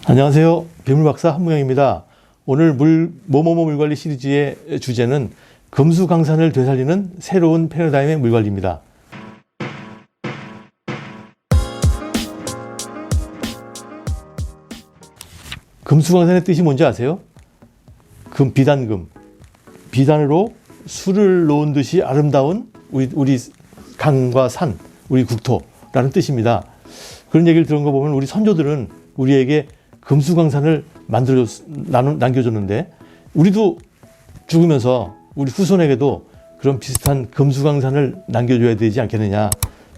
안녕하세요. 비물박사 한무영입니다. 오늘 뭐뭐뭐 물관리 시리즈의 주제는 금수강산을 되살리는 새로운 패러다임의 물관리입니다. 금수강산의 뜻이 뭔지 아세요? 비단금. 비단으로 술을 놓은 듯이 아름다운 우리 강과 산, 우리 국토라는 뜻입니다. 그런 얘기를 들은 거 보면 우리 선조들은 우리에게 금수강산을 남겨줬는데 우리도 죽으면서 우리 후손에게도 그런 비슷한 금수강산을 남겨줘야 되지 않겠느냐.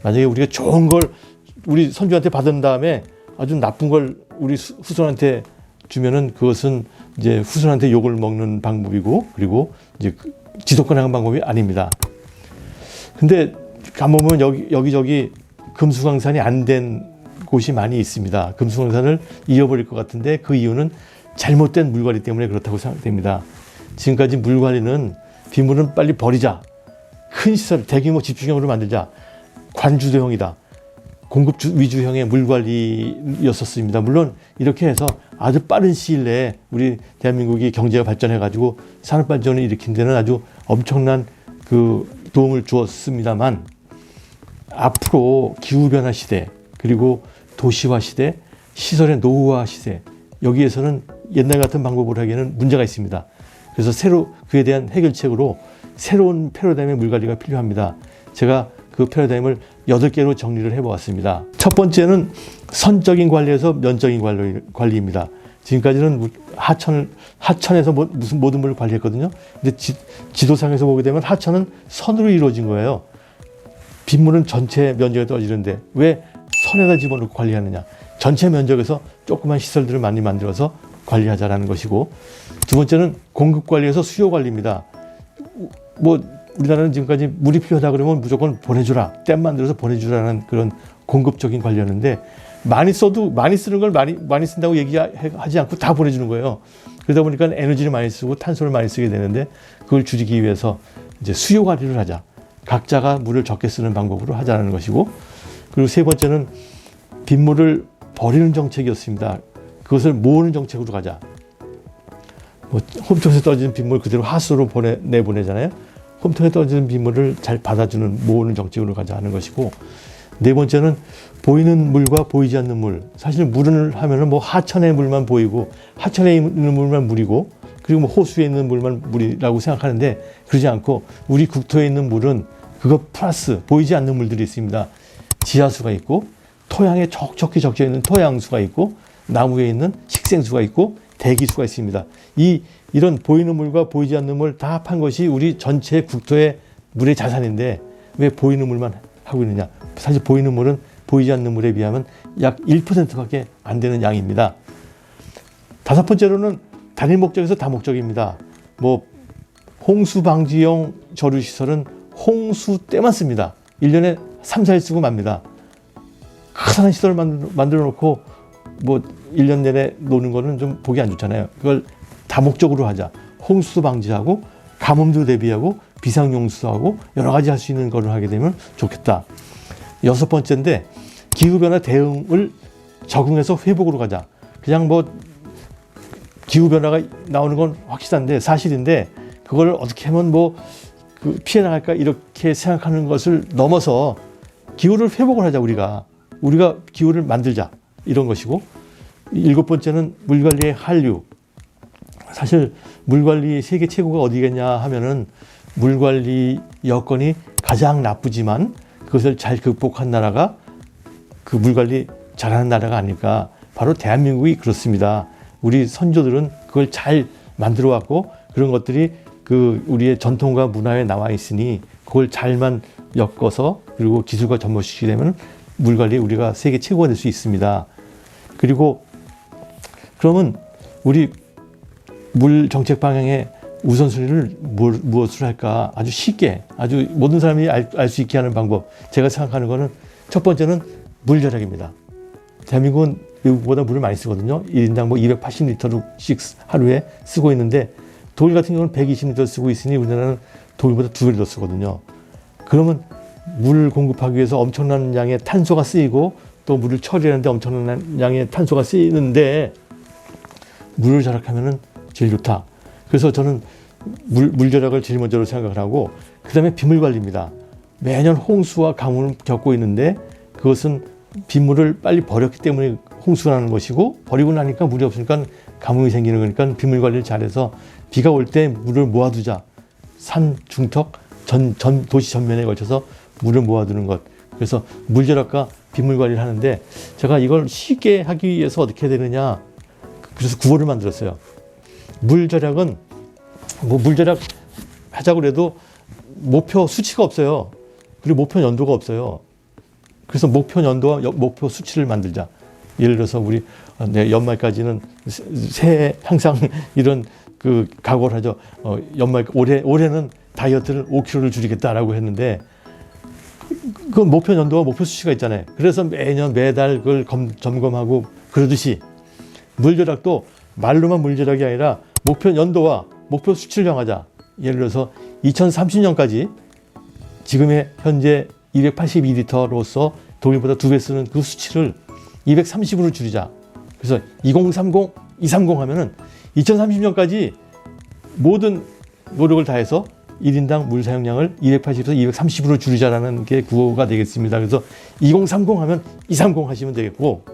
만약에 우리가 좋은 걸 우리 선조한테 받은 다음에 아주 나쁜 걸 우리 후손한테 주면은 그것은 이제 후손한테 욕을 먹는 방법이고, 그리고 이제 지속가능한 방법이 아닙니다. 근데 가보면 여기저기 금수강산이 안 된 곳이 많이 있습니다. 금수강산을 잃어버릴 것 같은데 그 이유는 잘못된 물관리 때문에 그렇다고 생각됩니다. 지금까지 물관리는 빗물은 빨리 버리자, 큰 시설, 대규모 집중형으로 만들자, 관주도형이다, 공급 위주형의 물관리였었습니다. 물론 이렇게 해서 아주 빠른 시일 내에 우리 대한민국이 경제가 발전해가지고 산업발전을 일으킨 데는 아주 엄청난 도움을 주었습니다만, 앞으로 기후변화 시대, 그리고 도시화 시대, 시설의 노후화 시대, 여기에서는 옛날 같은 방법으로 하기에는 문제가 있습니다. 그래서 그에 대한 해결책으로 새로운 패러다임의 물관리가 필요합니다. 제가 그 패러다임을 8개로 정리를 해보았습니다. 첫 번째는 선적인 관리에서 면적인 관리입니다. 지금까지는 하천에서 무슨 모든 물을 관리했거든요. 근데 지도상에서 보게 되면 하천은 선으로 이루어진 거예요. 빗물은 전체 면적에 떨어지는데 왜 선에다 집어넣고 관리하느냐. 전체 면적에서 조그만 시설들을 많이 만들어서 관리하자라는 것이고, 두 번째는 공급 관리에서 수요 관리입니다. 우리나라는 지금까지 물이 필요하다 그러면 무조건 보내주라, 댐 만들어서 보내주라는 그런 공급적인 관리였는데, 많이 쓰는 걸 많이 쓴다고 얘기하지 않고 다 보내주는 거예요. 그러다 보니까 에너지를 많이 쓰고 탄소를 많이 쓰게 되는데, 그걸 줄이기 위해서 이제 수요 관리를 하자. 각자가 물을 적게 쓰는 방법으로 하자는 것이고, 그리고 세 번째는 빗물을 버리는 정책이었습니다. 그것을 모으는 정책으로 가자. 홈통에서 떨어지는 빗물 그대로 하수로 내보내잖아요. 홈통에 떨어지는 빗물을 잘 받아주는 모으는 정책으로 가자 하는 것이고, 네 번째는 보이는 물과 보이지 않는 물. 사실 물을 하면은 하천의 물만 보이고, 하천에 있는 물만 물이고, 그리고 호수에 있는 물만 물이라고 생각하는데, 그러지 않고 우리 국토에 있는 물은 그것 플러스 보이지 않는 물들이 있습니다. 지하수가 있고, 토양에 촉촉히 적셔 있는 토양수가 있고, 나무에 있는 식생수가 있고, 대기수가 있습니다. 이런 보이는 물과 보이지 않는 물 다 합한 것이 우리 전체 국토의 물의 자산인데 왜 보이는 물만 하고 있느냐. 사실 보이는 물은 보이지 않는 물에 비하면 약 1%밖에 안 되는 양입니다. 다섯 번째로는 단일 목적에서 다목적입니다. 홍수 방지용 저류시설은 홍수 때만 씁니다. 1년에 3, 4일 쓰고 맙니다. 커다란 시설을 만들어 놓고 1년 내내 노는 거는 좀 보기 안 좋잖아요. 그걸 다목적으로 하자. 홍수 방지하고 가뭄도 대비하고 비상용수하고 여러 가지 할 수 있는 거를 하게 되면 좋겠다. 여섯 번째인데, 기후변화 대응을 적응해서 회복으로 가자. 그냥 기후변화가 나오는 건 확실한데, 사실인데, 그걸 어떻게 하면 피해 나갈까 이렇게 생각하는 것을 넘어서 기후를 회복을 하자. 우리가 기후를 만들자, 이런 것이고, 일곱 번째는 물관리의 한류. 사실 물관리 세계 최고가 어디겠냐 하면은 물관리 여건이 가장 나쁘지만 그것을 잘 극복한 나라가 그 물관리 잘하는 나라가 아닐까. 바로 대한민국이 그렇습니다. 우리 선조들은 그걸 잘 만들어 왔고, 그런 것들이 우리의 전통과 문화에 나와 있으니 그걸 잘만 엮어서, 그리고 기술과 접목시키게 되면 물관리 우리가 세계 최고가 될 수 있습니다. 그리고 그러면 우리 물 정책 방향의 우선순위를 무엇으로 할까? 아주 쉽게, 아주 모든 사람이 알 수 있게 하는 방법. 제가 생각하는 거는 첫 번째는 물 절약입니다. 대한민국은 외국보다 물을 많이 쓰거든요. 1인당 280리터씩 하루에 쓰고 있는데, 독일 같은 경우는 120리터 쓰고 있으니 우리나라는 독일보다 2배 더 쓰거든요. 그러면 물 공급하기 위해서 엄청난 양의 탄소가 쓰이고, 또 물을 처리하는데 엄청난 양의 탄소가 쓰이는데, 물을 절약하면은 제일 좋다. 그래서 저는 물 절약을 제일 먼저로 생각을 하고, 그 다음에 빗물 관리입니다. 매년 홍수와 가뭄을 겪고 있는데 그것은 빗물을 빨리 버렸기 때문에 홍수가 나는 것이고, 버리고 나니까 물이 없으니까 가뭄이 생기는 거니까 빗물 관리를 잘해서 비가 올 때 물을 모아두자. 산, 중턱, 도시 전면에 걸쳐서 물을 모아두는 것. 그래서 물 절약과 빗물 관리를 하는데, 제가 이걸 쉽게 하기 위해서 어떻게 해야 되느냐. 그래서 구호를 만들었어요. 물 절약은 물 절약 하자고 해도 목표 수치가 없어요. 그리고 목표 연도가 없어요. 그래서 목표 연도와 목표 수치를 만들자. 예를 들어서 우리 연말까지는 새해 항상 이런 그 각오를 하죠. 올해는 다이어트를 5kg를 줄이겠다라고 했는데, 그 목표 연도와 목표 수치가 있잖아요. 그래서 매달 그걸 점검하고, 그러듯이 물 절약도 말로만 물 절약이 아니라 목표 연도와 목표 수치를 정하자. 예를 들어서 2030년까지 지금의 현재 282리터로서 독일보다 2배 쓰는 그 수치를 230으로 줄이자. 그래서 2030, 230 하면은 2030년까지 모든 노력을 다해서 1인당 물 사용량을 280에서 230으로 줄이자라는 게 구호가 되겠습니다. 그래서 2030 하면 230 하시면 되겠고,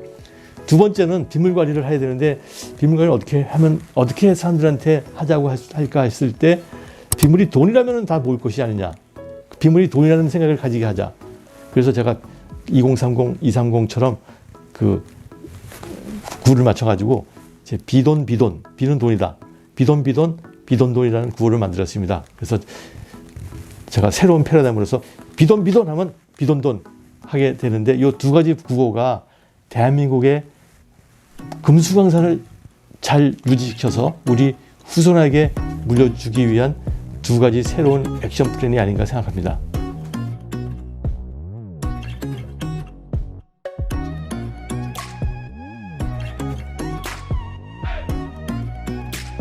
두 번째는 빗물 관리를 해야 되는데, 빗물 관리를 어떻게 사람들한테 하자고 할까 했을 때, 빗물이 돈이라면 다 모을 것이 아니냐. 빗물이 돈이라는 생각을 가지게 하자. 그래서 제가 2030, 230처럼 그 구호를 맞춰가지고, 비돈, 비는 돈이다. 비돈이라는 구호를 만들었습니다. 그래서 제가 새로운 패러다임으로서 비돈 하면 비돈돈 하게 되는데, 이 두 가지 구호가 대한민국의 금수강산을 잘 유지시켜서 우리 후손에게 물려주기 위한 두 가지 새로운 액션 플랜이 아닌가 생각합니다.